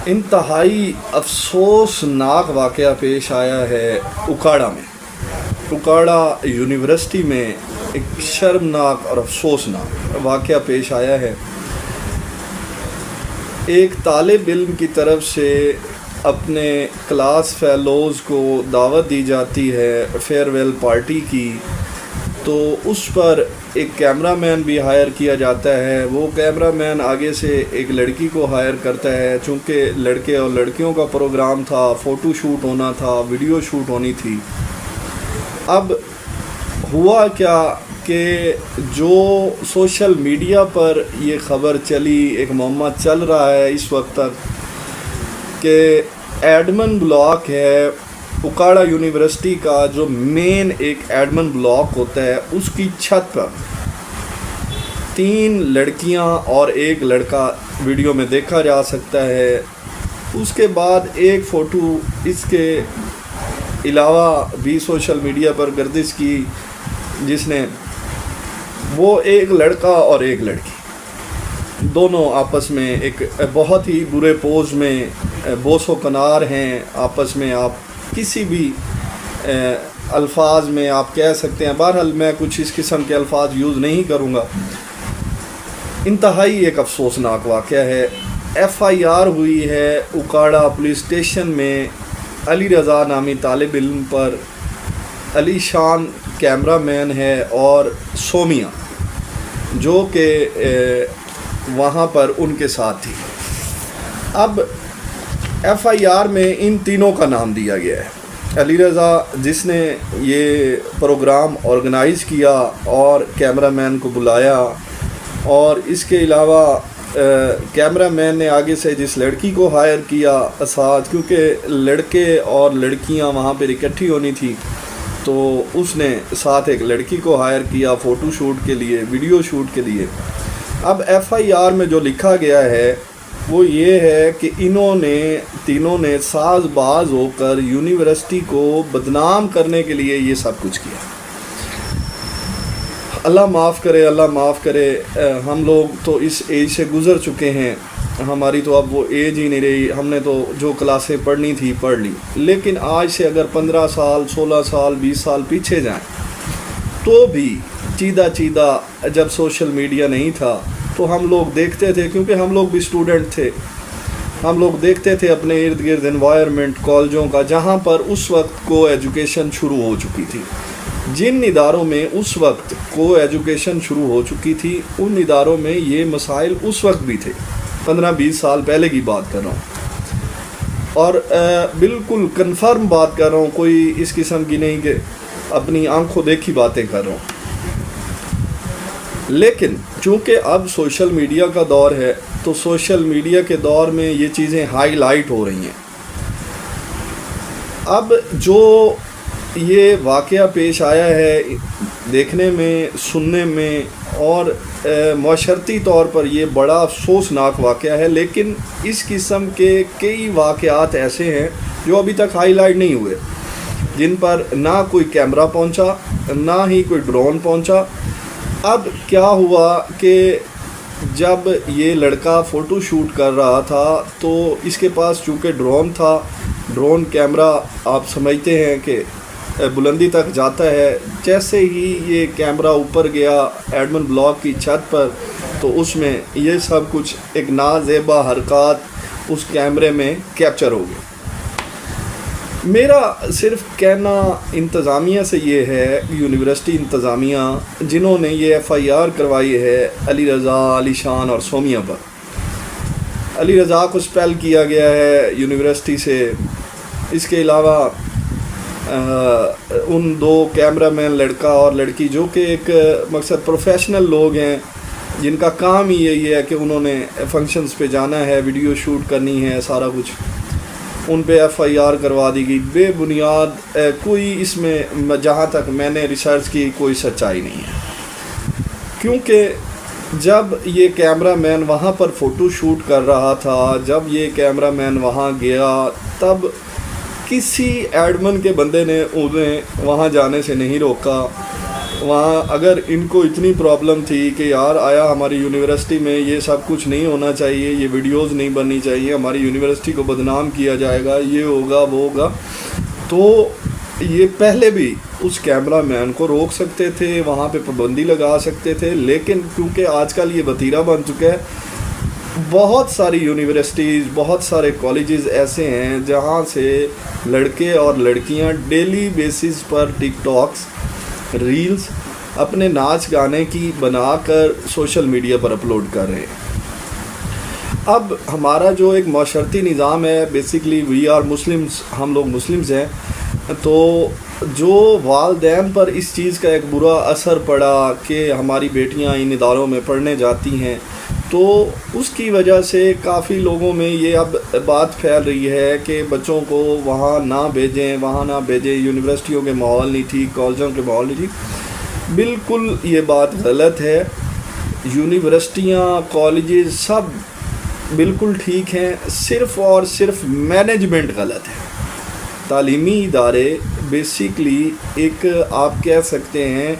انتہائی افسوسناک واقعہ پیش آیا ہے اکاڑا میں۔ اکاڑا یونیورسٹی میں ایک شرمناک اور افسوسناک واقعہ پیش آیا ہے۔ ایک طالب علم کی طرف سے اپنے کلاس فیلوز کو دعوت دی جاتی ہے فیئر ویل پارٹی کی، تو اس پر ایک کیمرہ مین بھی ہائر کیا جاتا ہے۔ وہ کیمرہ مین آگے سے ایک لڑکی کو ہائر کرتا ہے، چونکہ لڑکے اور لڑکیوں کا پروگرام تھا، فوٹو شوٹ ہونا تھا، ویڈیو شوٹ ہونی تھی۔ اب ہوا کیا کہ جو سوشل میڈیا پر یہ خبر چلی، ایک معمہ چل رہا ہے اس وقت تک کہ ایڈمن بلاک ہے اکاڑا یونیورسٹی کا، جو مین ایک ایڈمن بلاک ہوتا ہے، اس کی چھت پر 3 لڑکیاں اور 1 لڑکا ویڈیو میں دیکھا جا سکتا ہے۔ اس کے بعد ایک فوٹو اس کے علاوہ بھی سوشل میڈیا پر گردش کی، جس نے وہ 1 لڑکا اور 1 لڑکی دونوں آپس میں ایک بہت ہی برے پوز میں بوس و کنار ہیں آپس میں۔ آپ کسی بھی الفاظ میں آپ کہہ سکتے ہیں، بہرحال میں کچھ اس قسم کے الفاظ یوز نہیں کروں گا۔ انتہائی ایک افسوسناک واقعہ ہے۔ ایف آئی آر ہوئی ہے اکاڑا پولیس اسٹیشن میں علی رضا نامی طالب علم پر۔ علی شان کیمرہ مین ہے اور سومیا جو کہ وہاں پر ان کے ساتھ تھی۔ اب ایف آئی آر میں ان تینوں کا نام دیا گیا ہے۔ علی رضا جس نے یہ پروگرام آرگنائز کیا اور کیمرہ مین کو بلایا، اور اس کے علاوہ کیمرہ مین نے آگے سے جس لڑکی کو ہائر کیا ساتھ، کیونکہ لڑکے اور لڑکیاں وہاں پر اکٹھی ہونی تھی، تو اس نے ساتھ ایک لڑکی کو ہائر کیا فوٹو شوٹ کے لیے، ویڈیو شوٹ کے لیے۔ اب ایف آئی آر میں جو لکھا گیا ہے وہ یہ ہے کہ تینوں نے ساز باز ہو کر یونیورسٹی کو بدنام کرنے کے لیے یہ سب کچھ کیا۔ اللہ معاف کرے، اللہ معاف کرے۔ ہم لوگ تو اس ایج سے گزر چکے ہیں، ہماری تو اب وہ ایج ہی نہیں رہی۔ ہم نے تو جو کلاسیں پڑھنی تھی پڑھ لی، لیکن آج سے اگر 15 سال 16 سال 20 سال پیچھے جائیں تو بھی چیدہ جب سوشل میڈیا نہیں تھا تو ہم لوگ دیکھتے تھے، کیونکہ ہم لوگ بھی اسٹوڈنٹ تھے، ہم لوگ دیکھتے تھے اپنے ارد گرد انوائرمنٹ کالجوں کا، جہاں پر اس وقت کو ایجوکیشن شروع ہو چکی تھی۔ جن اداروں میں اس وقت کو ایجوکیشن شروع ہو چکی تھی، ان اداروں میں یہ مسائل اس وقت بھی تھے۔ 15-20 سال پہلے کی بات کر رہا ہوں، اور بالکل کنفرم بات کر رہا ہوں، کوئی اس قسم کی نہیں کہ اپنی آنکھوں دیکھی باتیں کر رہا ہوں۔ لیکن چونکہ اب سوشل میڈیا کا دور ہے، تو سوشل میڈیا کے دور میں یہ چیزیں ہائی لائٹ ہو رہی ہیں۔ اب جو یہ واقعہ پیش آیا ہے، دیکھنے میں، سننے میں اور معاشرتی طور پر یہ بڑا افسوسناک واقعہ ہے، لیکن اس قسم کے کئی واقعات ایسے ہیں جو ابھی تک ہائی لائٹ نہیں ہوئے، جن پر نہ کوئی کیمرہ پہنچا، نہ ہی کوئی ڈرون پہنچا۔ اب کیا ہوا کہ جب یہ لڑکا فوٹو شوٹ کر رہا تھا تو اس کے پاس چونکہ ڈرون تھا، ڈرون کیمرہ آپ سمجھتے ہیں کہ بلندی تک جاتا ہے۔ جیسے ہی یہ کیمرہ اوپر گیا ایڈمن بلاک کی چھت پر، تو اس میں یہ سب کچھ ایک نازیبا حرکات اس کیمرے میں کیپچر ہو گئی۔ میرا صرف کہنا انتظامیہ سے یہ ہے، یونیورسٹی انتظامیہ جنہوں نے یہ ایف آئی آر کروائی ہے علی رضا، علی شان اور سومیا پر۔ علی رضا کو سپیل کیا گیا ہے یونیورسٹی سے، اس کے علاوہ ان 2 کیمرہ مین لڑکا اور لڑکی جو کہ ایک مقصد پروفیشنل لوگ ہیں، جن کا کام ہی یہی ہے کہ انہوں نے فنکشنز پہ جانا ہے، ویڈیو شوٹ کرنی ہے، سارا کچھ، ان پہ ایف آئی آر کروا دی گئی بے بنیاد۔ کوئی اس میں جہاں تک میں نے ریسرچ کی کوئی سچائی نہیں ہے، کیونکہ جب یہ کیمرہ مین وہاں پر فوٹو شوٹ کر رہا تھا، جب یہ کیمرہ مین وہاں گیا، تب کسی ایڈمن کے بندے نے انہیں وہاں جانے سے نہیں روکا۔ وہاں اگر ان کو اتنی پرابلم تھی کہ یار آیا ہماری یونیورسٹی میں یہ سب کچھ نہیں ہونا چاہیے، یہ ویڈیوز نہیں بننی چاہیے، ہماری یونیورسٹی کو بدنام کیا جائے گا، یہ ہوگا وہ ہوگا، تو یہ پہلے بھی اس کیمرہ مین کو روک سکتے تھے، وہاں پہ پابندی لگا سکتے تھے، لیکن کیونکہ آج کل یہ وتیرہ بن چکا ہے، بہت ساری یونیورسٹیز، بہت سارے کالجز ایسے ہیں جہاں سے لڑکے اور لڑکیاں ڈیلی بیسس پر ٹک ٹاکس، ریلز اپنے ناچ گانے کی بنا کر سوشل میڈیا پر اپلوڈ کر رہے ہیں۔ اب ہمارا جو ایک معاشرتی نظام ہے، بیسیکلی وی آر مسلمز، ہم لوگ مسلمز ہیں، تو جو والدین پر اس چیز کا ایک برا اثر پڑا کہ ہماری بیٹیاں ان اداروں میں پڑھنے جاتی ہیں، تو اس کی وجہ سے کافی لوگوں میں یہ اب بات پھیل رہی ہے کہ بچوں کو وہاں نہ بھیجیں، یونیورسٹیوں کے ماحول نہیں ٹھیک، کالجوں کے ماحول نہیں ٹھیک۔ بالکل یہ بات غلط ہے، یونیورسٹیاں، کالجز سب بالکل ٹھیک ہیں، صرف اور صرف مینجمنٹ غلط ہے۔ تعلیمی ادارے بیسیکلی ایک آپ کہہ سکتے ہیں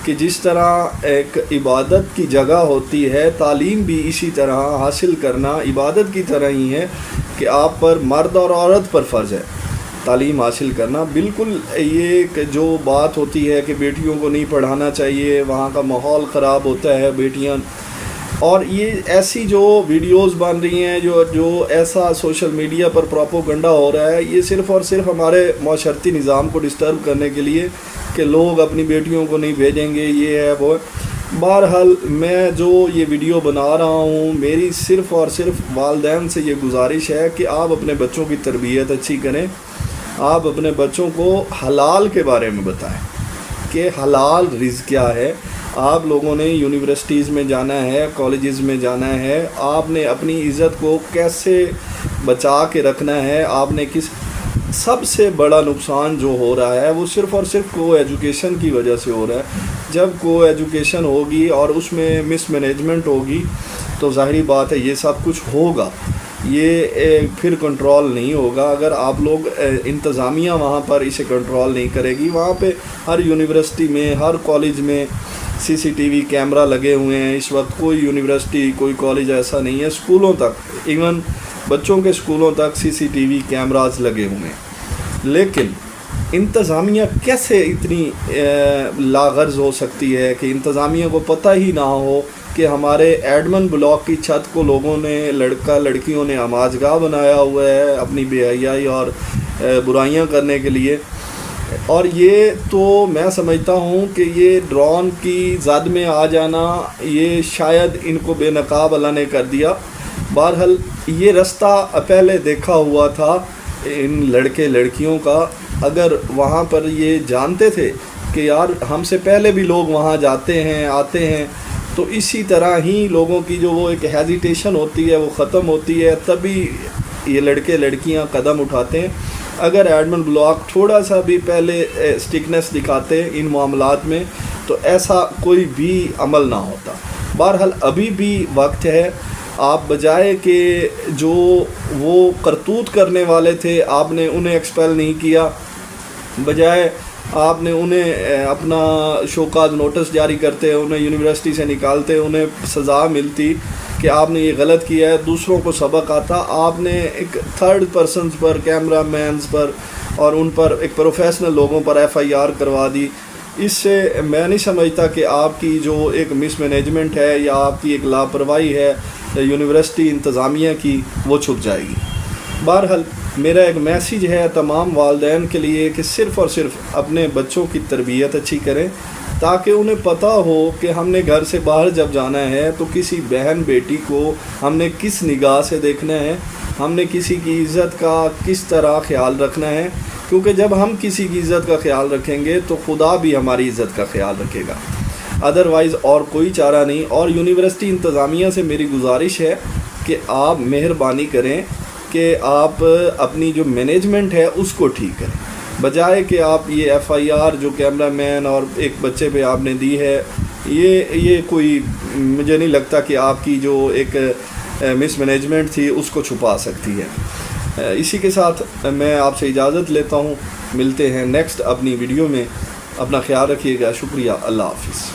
کہ جس طرح ایک عبادت کی جگہ ہوتی ہے، تعلیم بھی اسی طرح حاصل کرنا عبادت کی طرح ہی ہے کہ آپ پر مرد اور عورت پر فرض ہے تعلیم حاصل کرنا۔ بالکل یہ جو بات ہوتی ہے کہ بیٹیوں کو نہیں پڑھانا چاہیے، وہاں کا ماحول خراب ہوتا ہے، بیٹیاں، اور یہ ایسی جو ویڈیوز بن رہی ہیں، جو ایسا سوشل میڈیا پر پروپیگنڈا ہو رہا ہے، یہ صرف اور صرف ہمارے معاشرتی نظام کو ڈسٹرب کرنے کے لیے کہ لوگ اپنی بیٹیوں کو نہیں بھیجیں گے، یہ ہے وہ ہے۔ بہرحال میں جو یہ ویڈیو بنا رہا ہوں، میری صرف اور صرف والدین سے یہ گزارش ہے کہ آپ اپنے بچوں کی تربیت اچھی کریں، آپ اپنے بچوں کو حلال کے بارے میں بتائیں کہ حلال رزق کیا ہے۔ آپ لوگوں نے یونیورسٹیز میں جانا ہے، کالجز میں جانا ہے، آپ نے اپنی عزت کو کیسے بچا کے رکھنا ہے، آپ نے سب سے بڑا نقصان جو ہو رہا ہے وہ صرف اور صرف کو ایجوکیشن کی وجہ سے ہو رہا ہے۔ جب کو ایجوکیشن ہوگی اور اس میں مس مینجمنٹ ہوگی تو ظاہری بات ہے یہ سب کچھ ہوگا، یہ پھر کنٹرول نہیں ہوگا اگر آپ لوگ انتظامیہ وہاں پر اسے کنٹرول نہیں کرے گی۔ وہاں پہ ہر یونیورسٹی میں، ہر کالج میں CCTV کیمرہ لگے ہوئے ہیں اس وقت، کوئی یونیورسٹی، کوئی کالج ایسا نہیں ہے، اسکولوں تک، ایون بچوں کے اسکولوں تک CCTV کیمراز لگے ہوئے ہیں۔ لیکن انتظامیہ کیسے اتنی لاغرض ہو سکتی ہے کہ انتظامیہ کو پتہ ہی نہ ہو کہ ہمارے ایڈمن بلاک کی چھت کو لوگوں نے، لڑکیوں نے آماج گاہ بنایا ہوا ہے اپنی بے حیائی اور برائیاں کرنے کے لیے۔ اور یہ تو میں سمجھتا ہوں کہ یہ ڈرون کی زد میں آ جانا، یہ شاید ان کو بے نقاب اللہ نے کر دیا۔ بہرحال یہ رستہ پہلے دیکھا ہوا تھا ان لڑکے لڑکیوں کا، اگر وہاں پر یہ جانتے تھے کہ یار ہم سے پہلے بھی لوگ وہاں جاتے ہیں آتے ہیں، تو اسی طرح ہی لوگوں کی جو وہ ایک ہیزیٹیشن ہوتی ہے وہ ختم ہوتی ہے، تبھی یہ لڑکے لڑکیاں قدم اٹھاتے ہیں۔ اگر ایڈمن بلاک تھوڑا سا بھی پہلے سٹکنس دکھاتے ان معاملات میں تو ایسا کوئی بھی عمل نہ ہوتا۔ بہرحال ابھی بھی وقت ہے، آپ بجائے کہ جو وہ کرتوت کرنے والے تھے آپ نے انہیں ایکسپیل نہیں کیا، بجائے آپ نے انہیں اپنا شوکاز نوٹس جاری کرتے، انہیں یونیورسٹی سے نکالتے، انہیں سزا ملتی کہ آپ نے یہ غلط کیا ہے، دوسروں کو سبق آتا، آپ نے ایک تھرڈ پرسنز پر، کیمرہ مینز پر اور ان پر ایک پروفیشنل لوگوں پر FIR کروا دی۔ اس سے میں نہیں سمجھتا کہ آپ کی جو ایک مس مینجمنٹ ہے یا آپ کی ایک لاپرواہی ہے یونیورسٹی انتظامیہ کی، وہ چھپ جائے گی۔ بہرحال میرا ایک میسیج ہے تمام والدین کے لیے کہ صرف اور صرف اپنے بچوں کی تربیت اچھی کریں، تاکہ انہیں پتہ ہو کہ ہم نے گھر سے باہر جب جانا ہے تو کسی بہن بیٹی کو ہم نے کس نگاہ سے دیکھنا ہے، ہم نے کسی کی عزت کا کس طرح خیال رکھنا ہے، کیونکہ جب ہم کسی کی عزت کا خیال رکھیں گے تو خدا بھی ہماری عزت کا خیال رکھے گا، ادروائز اور کوئی چارہ نہیں۔ اور یونیورسٹی انتظامیہ سے میری گزارش ہے کہ آپ مہربانی کریں کہ آپ اپنی جو مینجمنٹ ہے اس کو ٹھیک کریں، بجائے کہ آپ یہ FIR جو کیمرہ مین اور ایک بچے پہ آپ نے دی ہے، یہ کوئی مجھے نہیں لگتا کہ آپ کی جو ایک مس مینجمنٹ تھی اس کو چھپا سکتی ہے۔ اسی کے ساتھ میں آپ سے اجازت لیتا ہوں، ملتے ہیں نیکسٹ اپنی ویڈیو میں۔ اپنا خیال رکھیے گا. شکریہ. اللہ حافظ.